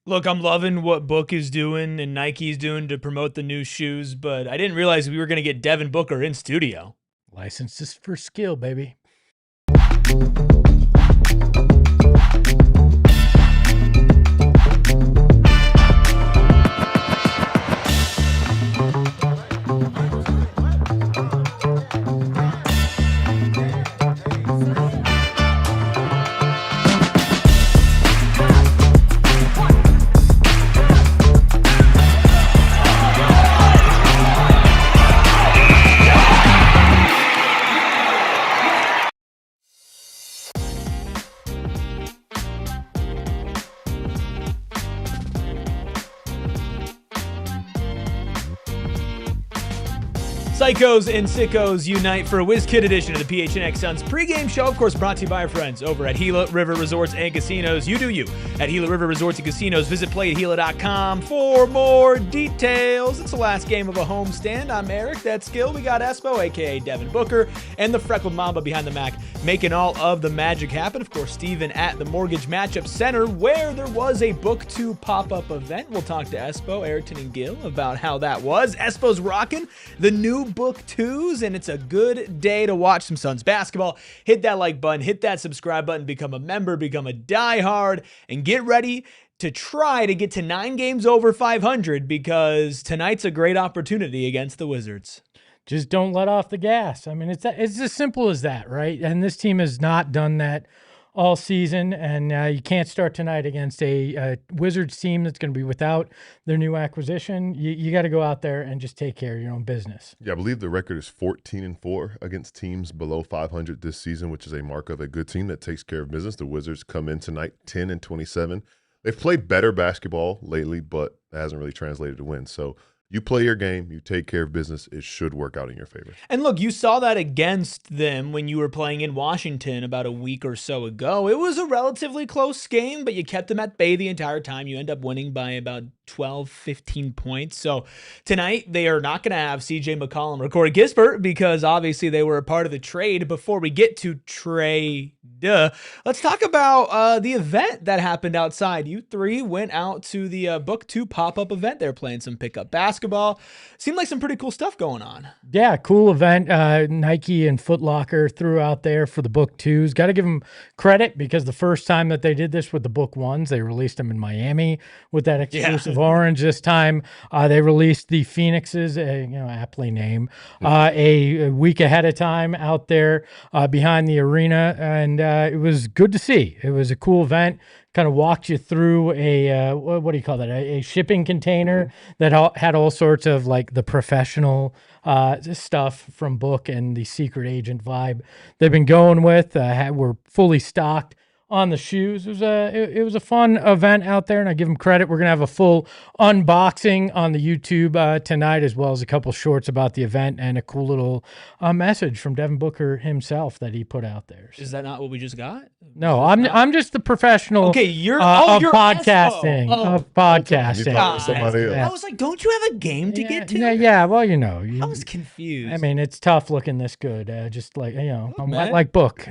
Look, I'm loving what Book is doing and Nike's doing to promote the new shoes, but I didn't realize we were going to get Devin Booker in studio. Licenses for skill, baby. Psychos and sickos unite for a WizKid edition of the PHNX Suns pregame show, of course, brought to you by our friends over at Gila River Resorts and Casinos. You do you at Gila River Resorts and Casinos. Visit playatgila.com for more details. It's the last game of a homestand. I'm Eric. That's Gil. We got Espo, a.k.a. Devin Booker, and the freckled Mamba behind the Mac, making all of the magic happen. Of course, Steven at the Mortgage Matchup Center, where there was a Book 2 pop-up event. We'll talk to Espo, Ayrton, and Gil about how that was. Espo's rocking the new Book 2s, and it's a good day to watch some Suns basketball. Hit that like button, hit that subscribe button, become a member, become a diehard, and get ready to try to get to 9 games over 500, because tonight's a great opportunity against the Wizards. Just don't let off the gas. I mean, it's as simple as that, right? And this team has not done that all season, and you can't start tonight against a Wizards team that's going to be without their new acquisition. You got to go out there and just take care of your own business. Yeah, I believe the record is 14-4 against teams below 500 this season, which is a mark of a good team that takes care of business. The Wizards come in tonight 10-27. They've played better basketball lately, but it hasn't really translated to wins. So you play your game, you take care of business, it should work out in your favor. And look, you saw that against them when you were playing in Washington about a week or so ago. It was a relatively close game, but you kept them at bay the entire time. You end up winning by about 12, 15 points. So tonight, they are not going to have CJ McCollum or Corey Kispert, because obviously they were a part of the trade. Before we get to trade, let's talk about the event that happened outside. You three went out to the Book 2 pop-up event. They're playing some pickup basketball. Seemed like some pretty cool stuff going on. Yeah, cool event. Nike and Foot Locker threw out there for the Book 2s. Got to give them credit, because the first time that they did this with the Book 1s, they released them in Miami with that exclusive orange. This time they released the Phoenixes, aptly named, a week ahead of time out there behind the arena, and it was good to see. It was a cool event. Kind of walked you through a what do you call that? A shipping container that had all sorts of like the professional stuff from Book and the secret agent vibe they've been going with. We're fully stocked on the shoes. It was a fun event out there, and I give them credit. We're gonna have a full unboxing on the YouTube tonight, as well as a couple shorts about the event and a cool little message from Devin Booker himself that he put out there. So. Is that not what we just got? No, I'm just the professional. Okay, you're of you're podcasting. Of podcasting. I was like, don't you have a game to get to? Yeah. Well, I was confused. I mean, it's tough looking this good. Just like I'm like Book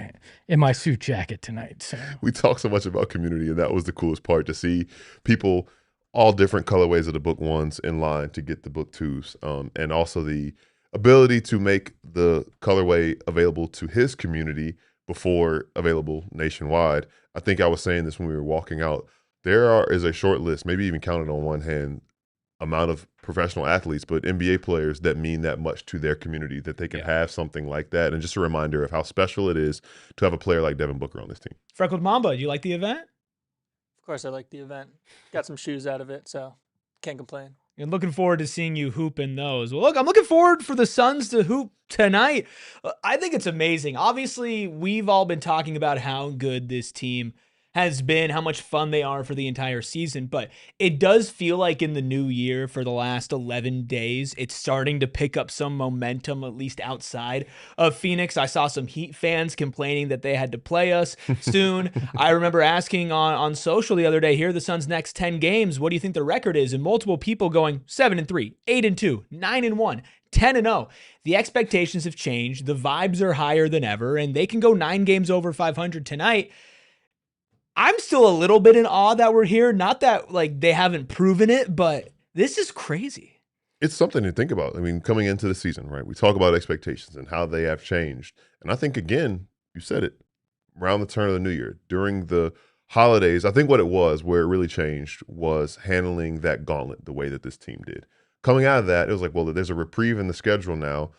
in my suit jacket tonight. So. We talk so much about community, and that was the coolest part, to see people, all different colorways of the Book 1s, in line to get the Book 2s, and also the ability to make the colorway available to his community before available nationwide. I think I was saying this when we were walking out. There is a short list, maybe even counted on one hand, amount of professional athletes, but NBA players that mean that much to their community, that they can have something like that. And just a reminder of how special it is to have a player like Devin Booker on this team. Freckled Mamba, do you like the event? Of course I like the event. Got some shoes out of it, so can't complain. And looking forward to seeing you hoop in those. Well, look, I'm looking forward for the Suns to hoop tonight. I think it's amazing. Obviously, we've all been talking about how good this team has been, how much fun they are for the entire season, but it does feel like in the new year, for the last 11 days, it's starting to pick up some momentum, at least outside of Phoenix. I saw some Heat fans complaining that they had to play us soon. I remember asking on social the other day, here are the Suns' next 10 games, what do you think the record is? And multiple people going 7-3, 8-2, 9-1, 10-0. The expectations have changed. The vibes are higher than ever, and they can go 9 games over 500 tonight. I'm still a little bit in awe that we're here. Not that like they haven't proven it, but this is crazy. It's something to think about. I mean, coming into the season, right? We talk about expectations and how they have changed. And I think, again, you said it, around the turn of the new year, during the holidays, I think what it was, where it really changed, was handling that gauntlet the way that this team did. Coming out of that, it was like, well, there's a reprieve in the schedule now.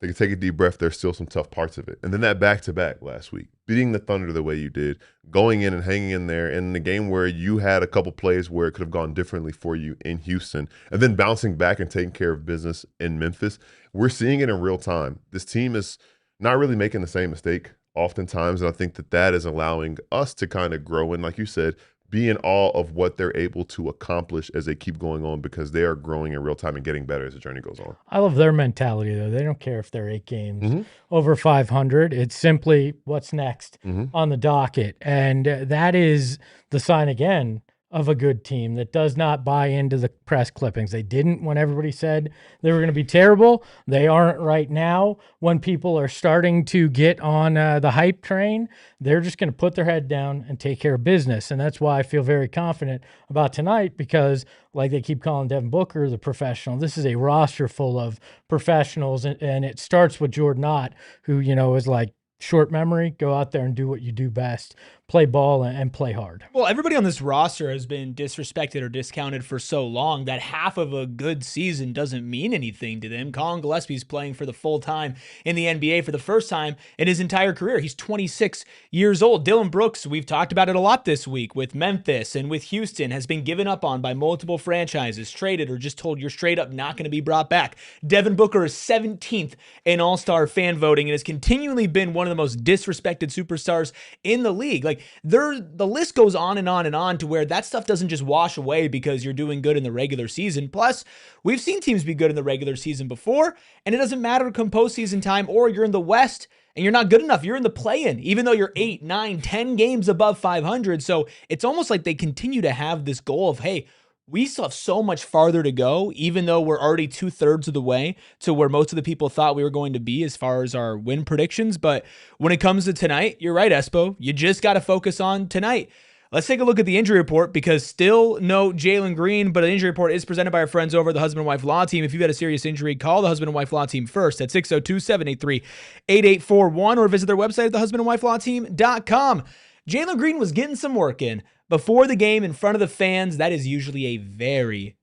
They can take a deep breath. There's still some tough parts of it. And then that back-to-back last week, beating the Thunder the way you did, going in and hanging in there in the game where you had a couple plays where it could have gone differently for you in Houston, and then bouncing back and taking care of business in Memphis. We're seeing it in real time. This team is not really making the same mistake oftentimes, and I think that is allowing us to kind of grow and, like you said, be in awe of what they're able to accomplish as they keep going on, because they are growing in real time and getting better as the journey goes on. I love their mentality, though. They don't care if they're 8 games over 500. It's simply what's next on the docket. And that is the sign, again, of a good team that does not buy into the press clippings. They didn't when everybody said they were going to be terrible. They aren't right now. When people are starting to get on the hype train, they're just going to put their head down and take care of business. And that's why I feel very confident about tonight, because like they keep calling Devin Booker the professional, this is a roster full of professionals. And it starts with Jordan Ott, who, you know, is like, short memory, go out there and do what you do best. Play ball and play hard. Well, everybody on this roster has been disrespected or discounted for so long that half of a good season doesn't mean anything to them. Colin Gillespie's playing for the full time in the NBA for the first time in his entire career. He's 26 years old. Dillon Brooks, we've talked about it a lot this week with Memphis and with Houston, has been given up on by multiple franchises, traded or just told you're straight up not going to be brought back. Devin Booker is 17th in All-Star fan voting and has continually been one of the most disrespected superstars in the league. Like, the list goes on and on and on, to where that stuff doesn't just wash away because you're doing good in the regular season. Plus, we've seen teams be good in the regular season before, and it doesn't matter come postseason time, or you're in the West and you're not good enough. You're in the play-in, even though you're 8, 9, 10 games above 500. So it's almost like they continue to have this goal of, hey, we still have so much farther to go, even though we're already 2/3 of the way to where most of the people thought we were going to be as far as our win predictions. But when it comes to tonight, you're right, Espo. You just got to focus on tonight. Let's take a look at the injury report, because still no Jalen Green, but an injury report is presented by our friends over at the Husband and Wife Law Team. If you've had a serious injury, call the Husband and Wife Law Team first at 602-783-8841 or visit their website at thehusbandandwifelawteam.com. Jalen Green was getting some work in before the game in front of the fans. That is usually a very,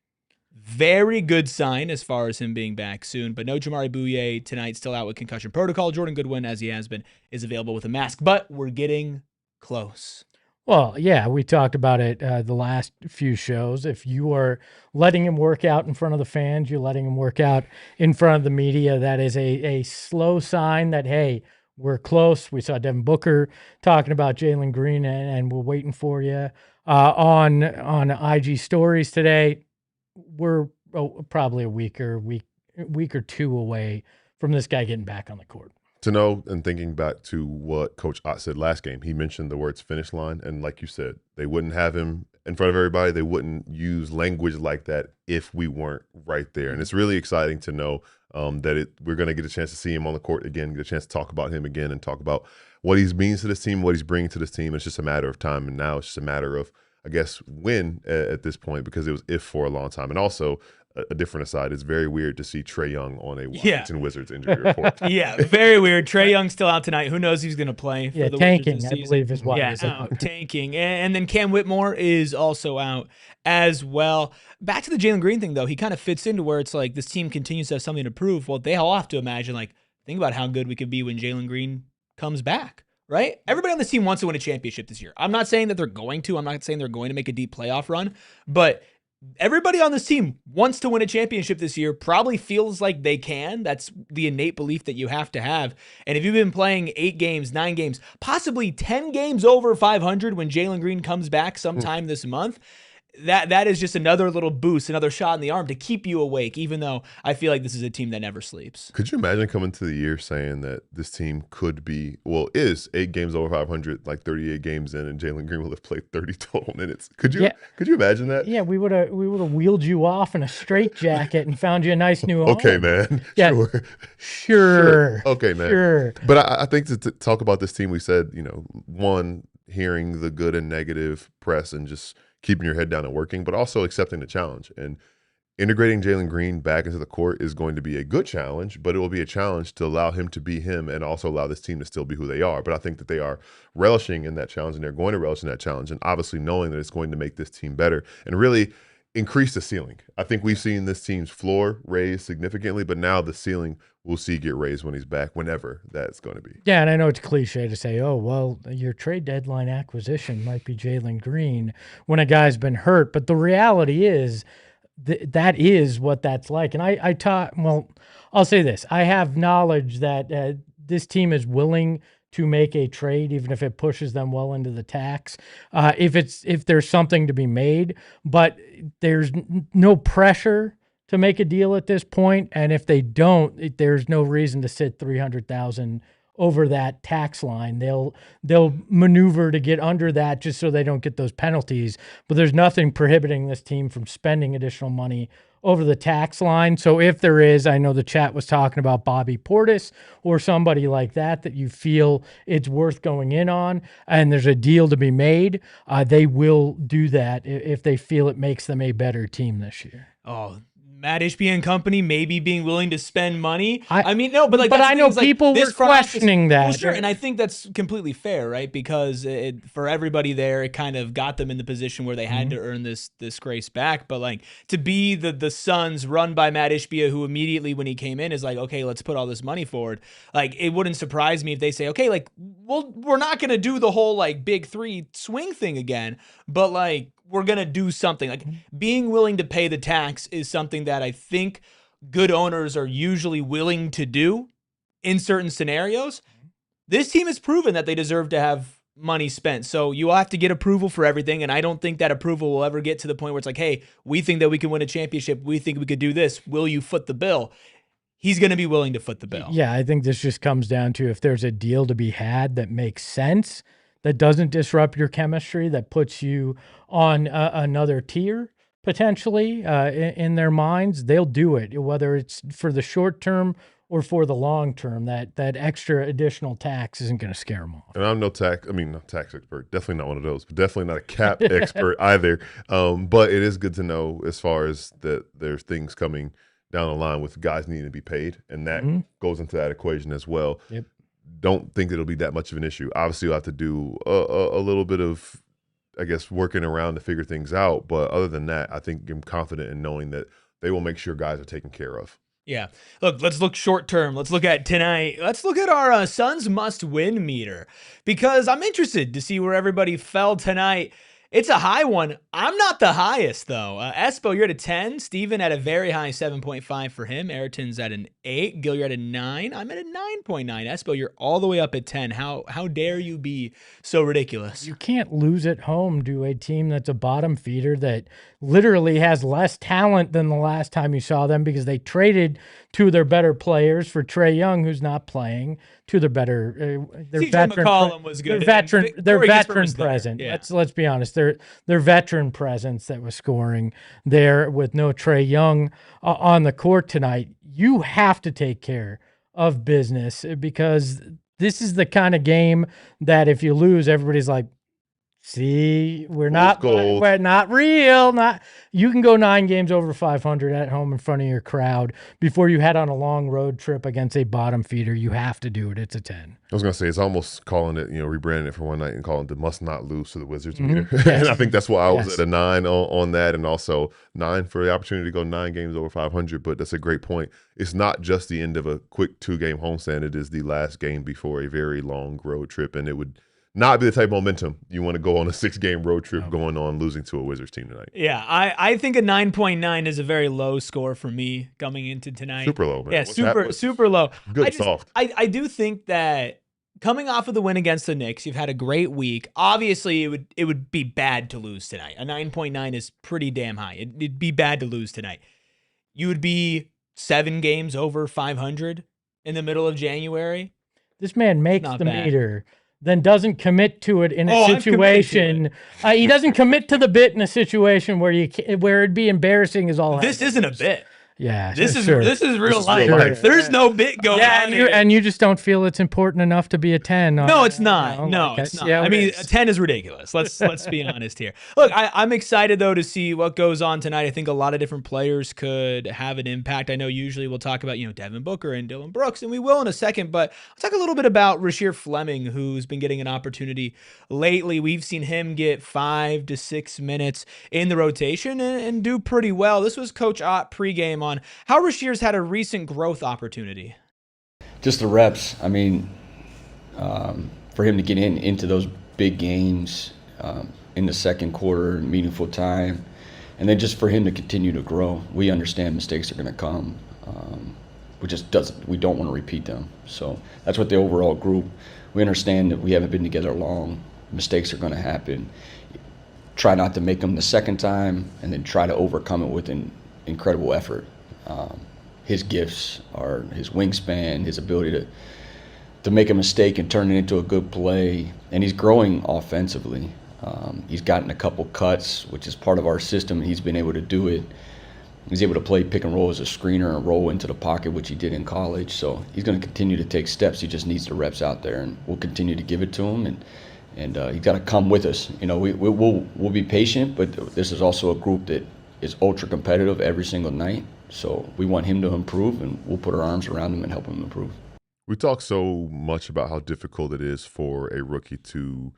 very good sign as far as him being back soon. But no Jamari Bouye tonight, still out with concussion protocol. Jordan Goodwin, as he has been, is available with a mask, but we're getting close. Well, yeah, we talked about it the last few shows. If you are letting him work out in front of the fans, you're letting him work out in front of the media, that is a slow sign that, hey, we're close. We saw Devin Booker talking about Jalen Green, and we're waiting for you on IG stories today. We're probably a week or two away from this guy getting back on the court. To know, and thinking back to what Coach Ott said last game, he mentioned the words finish line. And like you said, they wouldn't have him in front of everybody. They wouldn't use language like that if we weren't right there. And it's really exciting to know that we're going to get a chance to see him on the court again, get a chance to talk about him again and talk about what he means to this team, what he's bringing to this team. It's just a matter of time. And now it's just a matter of, I guess, when at this point, because it was if for a long time. And also, a different aside, it's very weird to see Trae Young on a Washington Wizards injury report. Yeah, very weird. Trae Young's still out tonight. Who knows who's going to play for the tanking, Wizards this I season. believe is why. Yeah, tanking. And then Cam Whitmore is also out as well. Back to the Jalen Green thing, though. He kind of fits into where it's like this team continues to have something to prove. Well, they all have to imagine, like, think about how good we could be when Jalen Green comes back. Right? Everybody on this team wants to win a championship this year. I'm not saying that they're going to. I'm not saying they're going to make a deep playoff run. But everybody on this team wants to win a championship this year, probably feels like they can. That's the innate belief that you have to have. And if you've been playing 8 games, 9 games, possibly 10 games over 500 when Jalen Green comes back sometime this month, that is just another little boost, another shot in the arm to keep you awake, even though I feel like this is a team that never sleeps. Could you imagine coming to the year saying that this team could be, well, is 8 games over 500, like 38 games in, and Jalen Green will have played 30 total minutes? Could you imagine that? Yeah, we would have wheeled you off in a straitjacket and found you a nice new home. Okay, man. Yeah, sure. Okay, man. Sure. But I think to talk about this team, we said, one, hearing the good and negative press and just keeping your head down and working, but also accepting the challenge. And integrating Jalen Green back into the court is going to be a good challenge, but it will be a challenge to allow him to be him and also allow this team to still be who they are. But I think that they are relishing in that challenge, and they're going to relish in that challenge, and obviously knowing that it's going to make this team better and really increase the ceiling. I think we've seen this team's floor raised significantly, but now the ceiling we'll see get raised when he's back, whenever that's going to be. Yeah, and I know it's cliche to say, oh, well, your trade deadline acquisition might be Jalen Green when a guy's been hurt, but the reality is that is what that's like. And I taught, well, I'll say this. I have knowledge that this team is willing to make a trade, even if it pushes them well into the tax, if there's something to be made, but there's no pressure to make a deal at this point. And if they don't, there's no reason to sit $300,000 over that tax line. They'll maneuver to get under that just so they don't get those penalties. But there's nothing prohibiting this team from spending additional money over the tax line. So if there is, I know the chat was talking about Bobby Portis or somebody like that you feel it's worth going in on, and there's a deal to be made, they will do that if they feel it makes them a better team this year. Oh, Matt Ishbia and company maybe being willing to spend money. But I know people were questioning that. Well, sure, and I think that's completely fair, right? Because for everybody there, it kind of got them in the position where they had to earn this grace back. But like to be the Suns run by Matt Ishbia, who immediately when he came in is like, okay, let's put all this money forward. Like it wouldn't surprise me if they say, okay, like we're not gonna do the whole like big three swing thing again, but like we're going to do something. Like being willing to pay the tax is something that I think good owners are usually willing to do in certain scenarios. This team has proven that they deserve to have money spent. So you will have to get approval for everything. And I don't think that approval will ever get to the point where it's like, hey, we think that we can win a championship. We think we could do this. Will you foot the bill? He's going to be willing to foot the bill. Yeah, I think this just comes down to if there's a deal to be had that makes sense, that doesn't disrupt your chemistry, that puts you on another tier potentially in their minds, they'll do it, whether it's for the short term or for the long term. That extra additional tax isn't going to scare them off. And I'm not tax expert, definitely not one of those, but definitely not a cap expert either. But it is good to know as far as that there's things coming down the line with guys needing to be paid, and that goes into that equation as well. Yep. Don't think it'll be that much of an issue. Obviously, you'll have to do a little bit of, I guess, working around to figure things out. But other than that, I think I'm confident in knowing that they will make sure guys are taken care of. Yeah. Look, let's look short term. Let's look at tonight. Let's look at our Suns must-win meter, because I'm interested to see where everybody fell tonight. It's a high one. I'm not the highest, though. Espo, you're at a 10. Steven at a very high 7.5 for him. Ayrton's at an 8. Gil, you're at a 9. I'm at a 9.9. Espo, you're all the way up at 10. How dare you be so ridiculous? You can't lose at home to a team that's a bottom feeder that literally has less talent than the last time you saw them, because they traded two of their better players for Trae Young, who's not playing, to their better their veteran. McCollum was good. Their veteran presence. Yeah. Let's be honest. Their veteran presence that was scoring there with no Trae Young on the court tonight. You have to take care of business, because this is the kind of game that if you lose, everybody's like, see, we're not real. You can go 9 games over 500 at home in front of your crowd before you head on a long road trip against a bottom feeder. You have to do it. It's a 10. I was going to say, it's almost calling it, rebranding it for one night and calling it the must not lose to the Wizards meter. And I think that's why I was at a 9 on that, and also 9 for the opportunity to go 9 games over 500. But that's a great point. It's not just the end of a quick 2-game homestand. It is the last game before a very long road trip, and it would not be the type of momentum you want to go on a 6-game road trip going on losing to a Wizards team tonight. Yeah, I think a 9.9 is a very low score for me coming into tonight. Super low, man. Yeah, super low. Soft. I do think that coming off of the win against the Knicks, you've had a great week. Obviously, it would be bad to lose tonight. A 9.9 is pretty damn high. It'd be bad to lose tonight. You would be 7 games over 500 in the middle of January. This man makes the meter, then doesn't commit to it in a situation. He doesn't commit to the bit in a situation where it'd be embarrassing as all. This isn't a bit. Yeah, This is sure. this is real is life. real life. There's no bit going on. and you just don't feel it's important enough to be a 10. No, it's not. You know, No, like, it's not. yeah, I it mean, is. 10 is ridiculous. Let's be honest here. Look, I'm excited though to see what goes on tonight. I think a lot of different players could have an impact. I know usually we'll talk about Devin Booker and Dillon Brooks, and we will in a second. But let's talk a little bit about Rasheer Fleming, who's been getting an opportunity lately. We've seen him get 5 to 6 minutes in the rotation and do pretty well. This was Coach Ott pregame on how Rasheer's had a recent growth opportunity. Just the reps. I mean, for him to get into those big games in the second quarter, meaningful time, and then just for him to continue to grow. We understand mistakes are going to come. We don't want to repeat them. So that's what the overall group. We understand that we haven't been together long. Mistakes are going to happen. Try not to make them the second time, and then try to overcome it with an incredible effort. His gifts are his wingspan, his ability to make a mistake and turn it into a good play, and he's growing offensively. He's gotten a couple cuts, which is part of our system, and he's been able to do it. He's able to play pick and roll as a screener and roll into the pocket, which he did in college. So he's going to continue to take steps. He just needs the reps out there, and we'll continue to give it to him. And he's got to come with us. We'll be patient, but this is also a group that is ultra competitive every single night. So we want him to improve, and we'll put our arms around him and help him improve. We talk so much about how difficult it is for a rookie to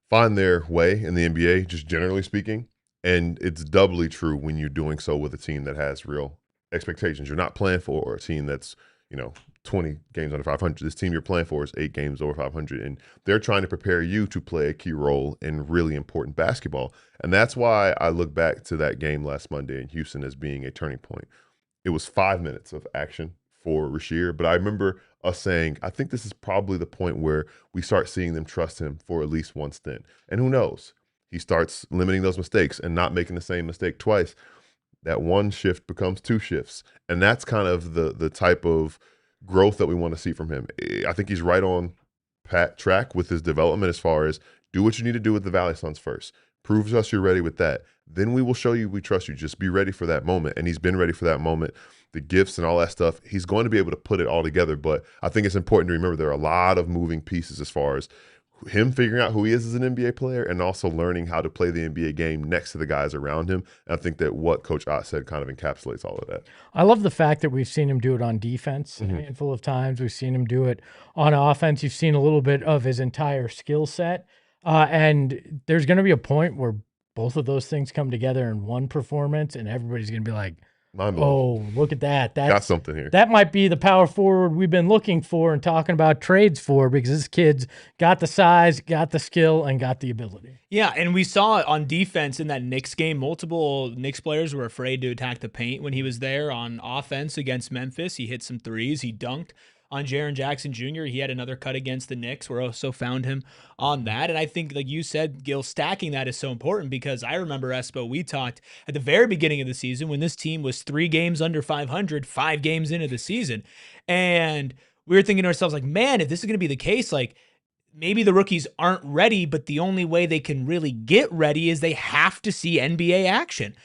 find their way in the NBA, just generally speaking. And it's doubly true when you're doing so with a team that has real expectations. You're not playing for a team that's, 20 games under 500. This team you're playing for is 8 games over 500. And they're trying to prepare you to play a key role in really important basketball. And that's why I look back to that game last Monday in Houston as being a turning point. It was 5 minutes of action for Rasheer, but I remember us saying, I think this is probably the point where we start seeing them trust him for at least one stint. And who knows? He starts limiting those mistakes and not making the same mistake twice. That one shift becomes 2 shifts. And that's kind of the type of growth that we want to see from him. I think he's right on track with his development as far as do what you need to do with the Valley Suns first. Prove to us you're ready with that. Then we will show you we trust you. Just be ready for that moment. And he's been ready for that moment. The gifts and all that stuff, he's going to be able to put it all together. But I think it's important to remember there are a lot of moving pieces as far as him figuring out who he is as an NBA player and also learning how to play the NBA game next to the guys around him. And I think that what Coach Ott said kind of encapsulates all of that. I love the fact that we've seen him do it on defense a handful of times. We've seen him do it on offense. You've seen a little bit of his entire skill set. And there's going to be a point where both of those things come together in one performance, and everybody's going to be like, oh, look at that. Got something here. That might be the power forward we've been looking for and talking about trades for, because this kid's got the size, got the skill, and got the ability. Yeah, and we saw it on defense in that Knicks game. Multiple Knicks players were afraid to attack the paint when he was there. On offense against Memphis, he hit some threes. He dunked on Jaren Jackson Jr. He had another cut against the Knicks. We also found him on that. And I think, like you said, Gil, stacking that is so important because I remember, Espo, we talked at the very beginning of the season when this team was 3 games under 500, 5 games into the season. And we were thinking to ourselves, like, man, if this is going to be the case, like, maybe the rookies aren't ready, but the only way they can really get ready is they have to see NBA action.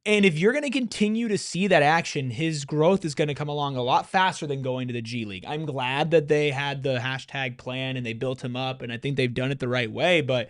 And if you're going to continue to see that action, his growth is going to come along a lot faster than going to the G League. I'm glad that they had the hashtag plan and they built him up, and I think they've done it the right way, but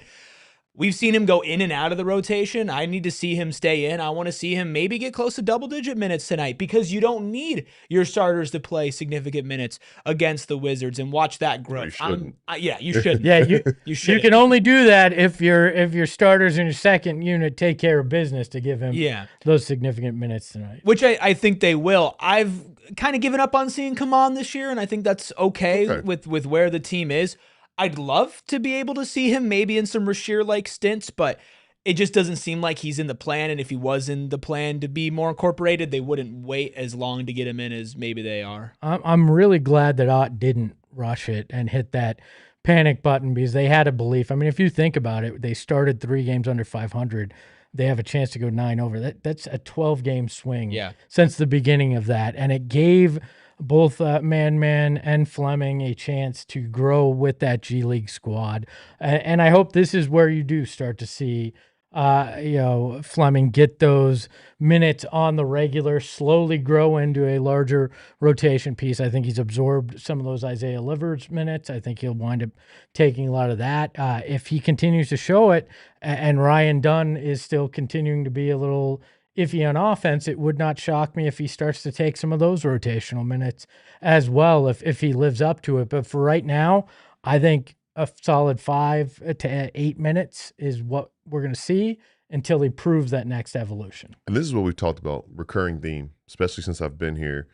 we've seen him go in and out of the rotation. I need to see him stay in. I want to see him maybe get close to double-digit minutes tonight because you don't need your starters to play significant minutes against the Wizards and watch that growth. You shouldn't. You shouldn't. Yeah, You should. You can only do that if your starters in your second unit take care of business to give him those significant minutes tonight. Which I think they will. I've kind of given up on seeing Kaman this year, and I think that's okay. With where the team is. I'd love to be able to see him maybe in some Rasheer-like stints, but it just doesn't seem like he's in the plan. And if he was in the plan to be more incorporated, they wouldn't wait as long to get him in as maybe they are. I'm really glad that Ott didn't rush it and hit that panic button because they had a belief. I mean, if you think about it, they started 3 games under 500. They have a chance to go 9 over. That's a 12-game swing since the beginning of that. And it gave both Man and Fleming a chance to grow with that G League squad. And I hope this is where you do start to see Fleming get those minutes on the regular, slowly grow into a larger rotation piece. I think he's absorbed some of those Isaiah Livers minutes. I think he'll wind up taking a lot of that. If he continues to show it, and Ryan Dunn is still continuing to be a little iffy on offense, it would not shock me if he starts to take some of those rotational minutes as well, if he lives up to it. But for right now, I think a solid 5 to 8 minutes is what we're going to see until he proves that next evolution. And this is what we've talked about, recurring theme, especially since I've been here.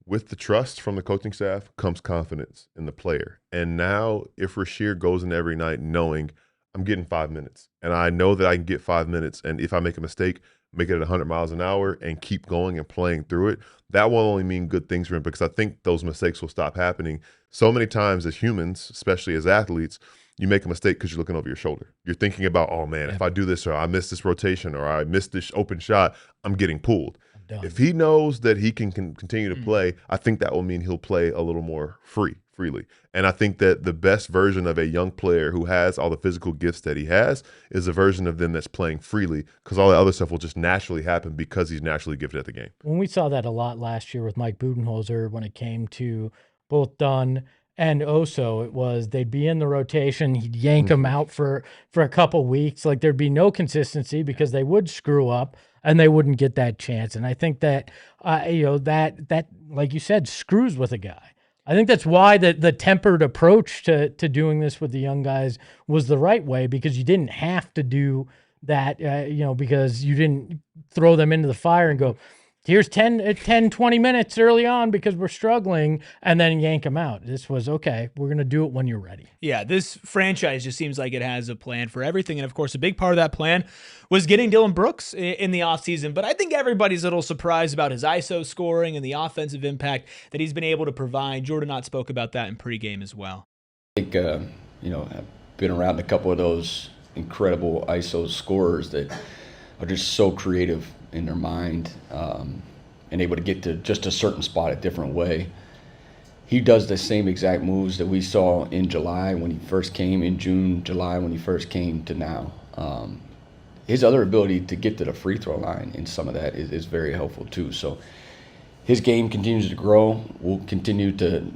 With the trust from the coaching staff comes confidence in the player. And now if Rasheer goes in every night knowing I'm getting 5 minutes, and I know that I can get 5 minutes, and if I make a mistake, make it at 100 miles an hour and keep going and playing through it, that will only mean good things for him, because I think those mistakes will stop happening. So many times as humans, especially as athletes, you make a mistake because you're looking over your shoulder. You're thinking about, oh man, if I do this, or I miss this rotation, or I miss this open shot, I'm getting pulled. If he knows that he can continue to play, I think that will mean he'll play a little more freely. And I think that the best version of a young player who has all the physical gifts that he has is a version of them that's playing freely, because all the other stuff will just naturally happen because he's naturally gifted at the game. When we saw that a lot last year with Mike Budenholzer, when it came to both Dunn and Oso, it was they'd be in the rotation, he'd yank them out for a couple weeks. Like there'd be no consistency because they would screw up and they wouldn't get that chance. And I think that that like you said, screws with a guy. I think that's why the tempered approach to doing this with the young guys was the right way, because you didn't have to do that, because you didn't throw them into the fire and go, here's 10, 20 minutes early on because we're struggling, and then yank them out. This was, okay, we're going to do it when you're ready. Yeah, this franchise just seems like it has a plan for everything. And, of course, a big part of that plan was getting Dillon Brooks in the offseason. But I think everybody's a little surprised about his ISO scoring and the offensive impact that he's been able to provide. Jordan Ott spoke about that in pregame as well. I think, I've been around a couple of those incredible ISO scorers that are just so creative in their mind, and able to get to just a certain spot a different way. He does the same exact moves that we saw in July when he first came, in June, July when he first came to now. His other ability to get to the free throw line in some of that is very helpful too. So his game continues to grow. We'll continue to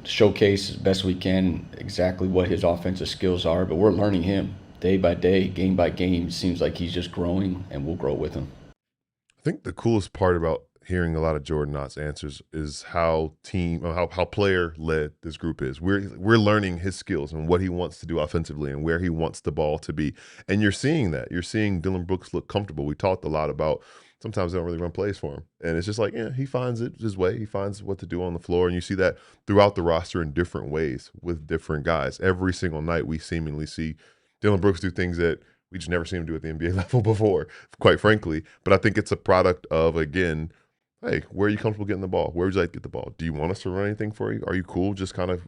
showcase as best we can exactly what his offensive skills are, but we're learning him day by day, game by game. It seems like he's just growing, and we'll grow with him. I think the coolest part about hearing a lot of Jordan Ott's answers is how player led this group is. We're learning his skills and what he wants to do offensively and where he wants the ball to be. And you're seeing that. You're seeing Dillon Brooks look comfortable. We talked a lot about sometimes they don't really run plays for him. And it's just like, yeah, he finds it his way. He finds what to do on the floor. And you see that throughout the roster in different ways with different guys. Every single night we seemingly see Dillon Brooks do things that we just never seen him do at the NBA level before, quite frankly. But I think it's a product of, again, hey, where are you comfortable getting the ball? Where would you like to get the ball? Do you want us to run anything for you? Are you cool just kind of,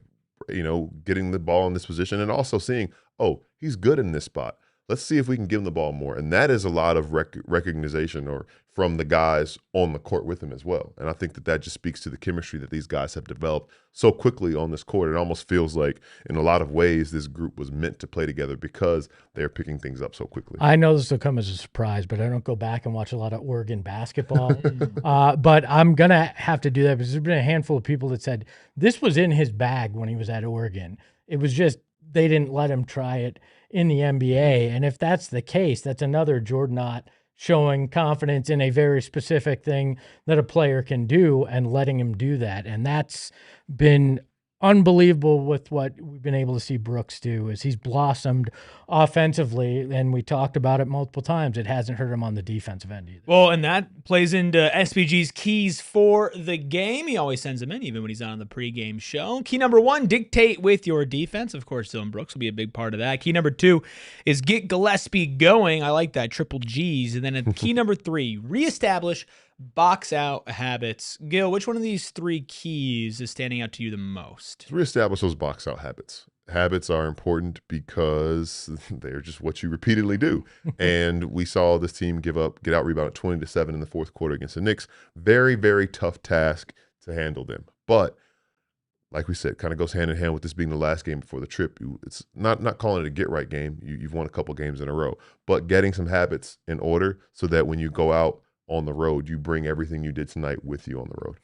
getting the ball in this position? And also seeing, oh, he's good in this spot. Let's see if we can give him the ball more. And that is a lot of recognition or from the guys on the court with him as well. And I think that just speaks to the chemistry that these guys have developed so quickly on this court. It almost feels like in a lot of ways this group was meant to play together because they're picking things up so quickly. I know this will come as a surprise, but I don't go back and watch a lot of Oregon basketball. But I'm going to have to do that because there's been a handful of people that said this was in his bag when he was at Oregon. It was just they didn't let him try it in the NBA. And if that's the case, that's another Jordan Ott showing confidence in a very specific thing that a player can do and letting him do that. And that's been unbelievable with what we've been able to see Brooks do is he's blossomed offensively, and we talked about it multiple times. It hasn't hurt him on the defensive end either. Well, and that plays into SPG's keys for the game. He always sends them in, even when he's not on the pregame show. Key number 1, dictate with your defense. Of course, Dillon Brooks will be a big part of that. Key number 2 is get Gillespie going. I like that, triple G's. And then at key number 3, reestablish box out habits. Gil, which one of these 3 keys is standing out to you the most? Reestablish those box out habits. Habits are important because they're just what you repeatedly do. And we saw this team get out rebound at 20-7 in the fourth quarter against the Knicks. Very, very tough task to handle them. But like we said, kind of goes hand in hand with this being the last game before the trip. It's not calling it a get-right game. You've won a couple games in a row, but getting some habits in order so that when you go out on the road, you bring everything you did tonight with you on the road.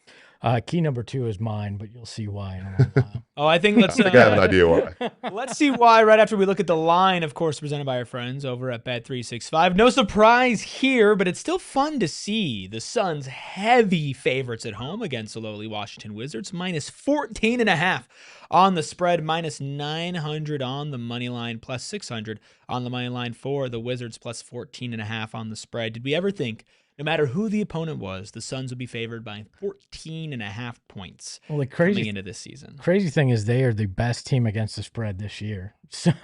Key number 2 is mine, but you'll see why in a little while. Oh, I think let's. I have an idea why. Let's see why right after we look at the line, of course, presented by our friends over at Bet365. No surprise here, but it's still fun to see the Suns heavy favorites at home against the lowly Washington Wizards, minus 14.5 on the spread, minus 900 on the money line, plus 600 on the money line for the Wizards, plus 14.5 on the spread. Did we ever think, no matter who the opponent was, the Suns would be favored by 14.5 points coming into this season? Crazy thing is they are the best team against the spread this year. So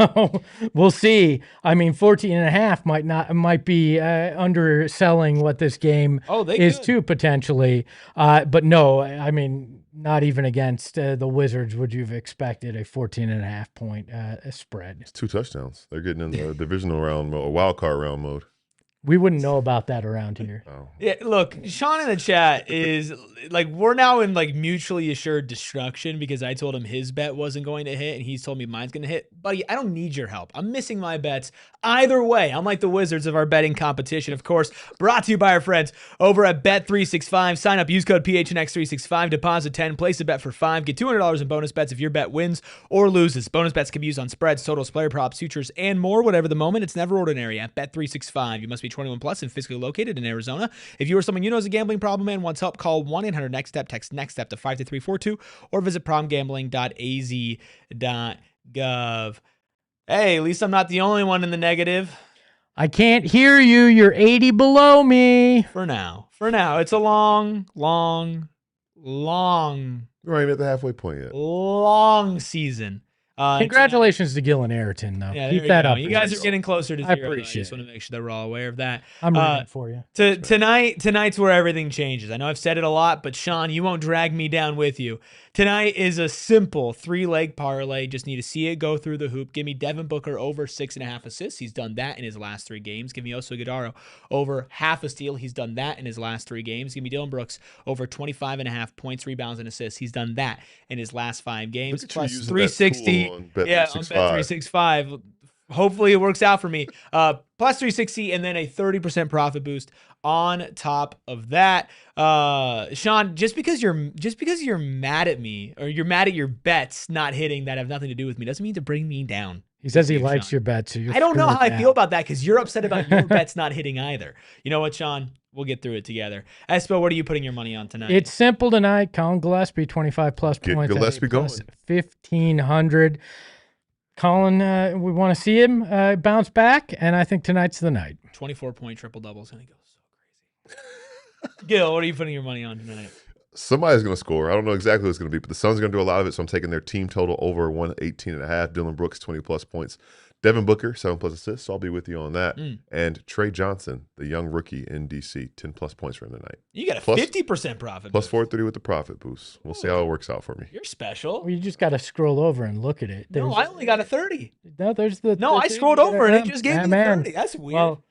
we'll see. I mean, 14.5 might be underselling what this game is too, potentially. But no, I mean, not even against the Wizards would you have expected a 14.5 point spread. It's 2 touchdowns. They're getting in the divisional round mode, or wild card round mode. We wouldn't know about that around here. Oh. Yeah, look, Sean in the chat is like, we're now in like mutually assured destruction because I told him his bet wasn't going to hit and he's told me mine's going to hit. Buddy, I don't need your help. I'm missing my bets either way. I'm like the Wizards of our betting competition, of course, brought to you by our friends over at Bet365. Sign up, use code PHNX365, deposit 10, place a bet for 5, get $200 in bonus bets if your bet wins or loses. Bonus bets can be used on spreads, totals, player props, futures, and more. Whatever the moment, it's never ordinary at Bet365. You must be 21 plus and physically located in Arizona. If you or someone you know has a gambling problem and wants help, call 1-800-NEXT-STEP, text NEXT STEP to 52342, or visit promgambling.az.gov. Hey, at least I'm not the only one in the negative. I can't hear you. You're 80 below me. For now. It's a long We're not even at the halfway point yet. long season. Congratulations to Gil and Ayrton, though. Yeah, Keep that up. You guys are getting closer to 0. I appreciate I just want to make sure that we're all aware of that. I'm rooting for you. Tonight's where everything changes. I know I've said it a lot, but Sean, you won't drag me down with you. Tonight is a simple 3-leg parlay. Just need to see it go through the hoop. Give me Devin Booker over 6.5 assists. He's done that in his last 3 games. Give me Oso Guidaro over half a steal. He's done that in his last 3 games. Give me Dillon Brooks over 25.5 points, rebounds, and assists. He's done that in his last 5 games. Plus 360. On Bet365. Hopefully it works out for me. Plus 360 and then a 30% profit boost on top of that. Sean, just because you're mad at me or you're mad at your bets not hitting that have nothing to do with me doesn't mean to bring me down. He says he likes your bets. So I don't know how I feel about that because you're upset about your bets not hitting either. You know what, Sean? We'll get through it together. Espo, what are you putting your money on tonight? It's simple tonight. Colin Gillespie, 25 plus points. Gillespie going. 1,500. Colin, we want to see him bounce back, and I think tonight's the night. 24-point triple-double is going to go so crazy. Gil, what are you putting your money on tonight? Somebody's going to score. I don't know exactly who it's going to be, but the Suns are going to do a lot of it, so I'm taking their team total over 118.5. Dillon Brooks, 20-plus points. Devin Booker, 7-plus assists, so I'll be with you on that. And Trey Johnson, the young rookie in D.C., 10-plus points for him tonight. You got a 50% profit plus 430 with the profit boost. We'll see how it works out for me. You're special. Well, you just got to scroll over and look at it. No, I only got a 30. No, there's the. No, I scrolled over and it just gave me 30. That's weird. Well,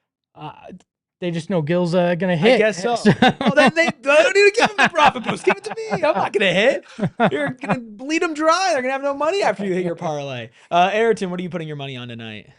they just know Gil's going to hit. I guess so. Well, then they don't need to give him the profit boost. Give it to me. I'm not going to hit. You're going to bleed them dry. They're going to have no money after you hit your parlay. Ayrton, what are you putting your money on tonight?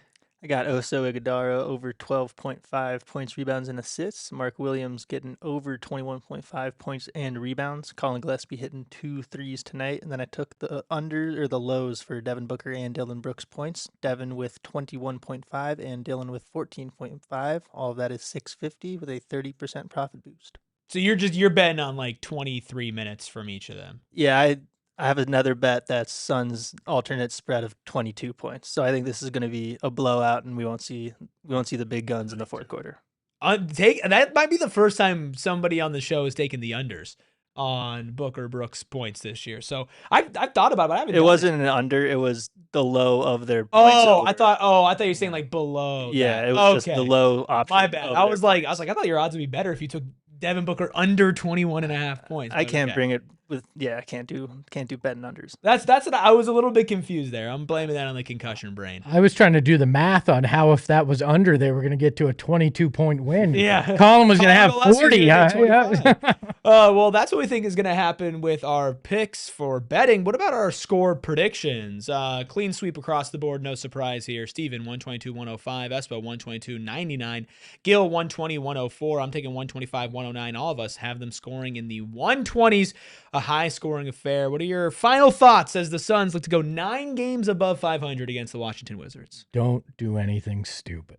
I got Oso Guidaro over 12.5 points, rebounds, and assists. Mark Williams getting over 21.5 points and rebounds. Colin Gillespie hitting 2 threes tonight. And then I took the under or the lows for Devin Booker and Dillon Brooks points. Devin with 21.5 and Dillon with 14.5. All of that is 650 with a 30% profit boost. So you're betting on like 23 minutes from each of them. Yeah, I have another bet that's Suns alternate spread of 22 points. So I think this is going to be a blowout, and we won't see the big guns in the fourth quarter. That might be the first time somebody on the show has taken the unders on Booker Brooks points this year. So I've thought about it. But I haven't. It wasn't an under. It was the low of their. I thought you were saying like below. Yeah, it was just the low option. My bad. I thought your odds would be better if you took Devin Booker under 21.5 points. I can't bring it I can't do betting unders. That's what I was a little bit confused there. I'm blaming that on the concussion brain. I was trying to do the math on how if that was under, they were going to get to a 22-point win. Yeah. Colin was going to have Colin Gillespie's 40. gonna get 25. Well, that's what we think is going to happen with our picks for betting. What about our score predictions? Clean sweep across the board, no surprise here. Steven, 122-105. Espo, 122-99. Gil, 120-104. I'm taking 125-109. All of us have them scoring in the 120s. A high-scoring affair. What are your final thoughts as the Suns look to go 9 games above 500 against the Washington Wizards? Don't do anything stupid.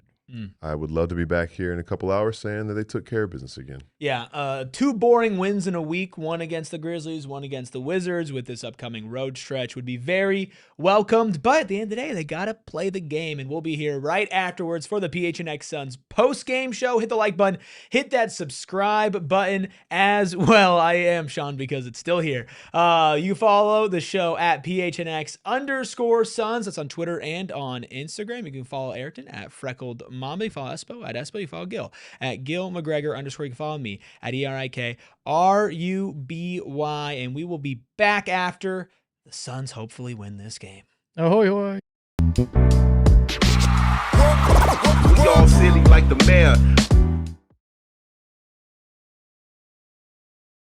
I would love to be back here in a couple hours saying that they took care of business again. Yeah, 2 boring wins in a week, one against the Grizzlies, one against the Wizards with this upcoming road stretch would be very welcomed. But at the end of the day, they got to play the game, and we'll be here right afterwards for the PHNX Suns post-game show. Hit the like button, hit that subscribe button as well. I am Sean because it's still here. You follow the show at PHNX_Suns. That's on Twitter and on Instagram. You can follow Ayrton at Freckled Mamba. You follow Espo at Espo. You follow Gil at Gil McGregor _. You can follow me at ERIKRUBY. And we will be back after the Suns hopefully win this game. Ahoy, hoy. We all silly like the mayor.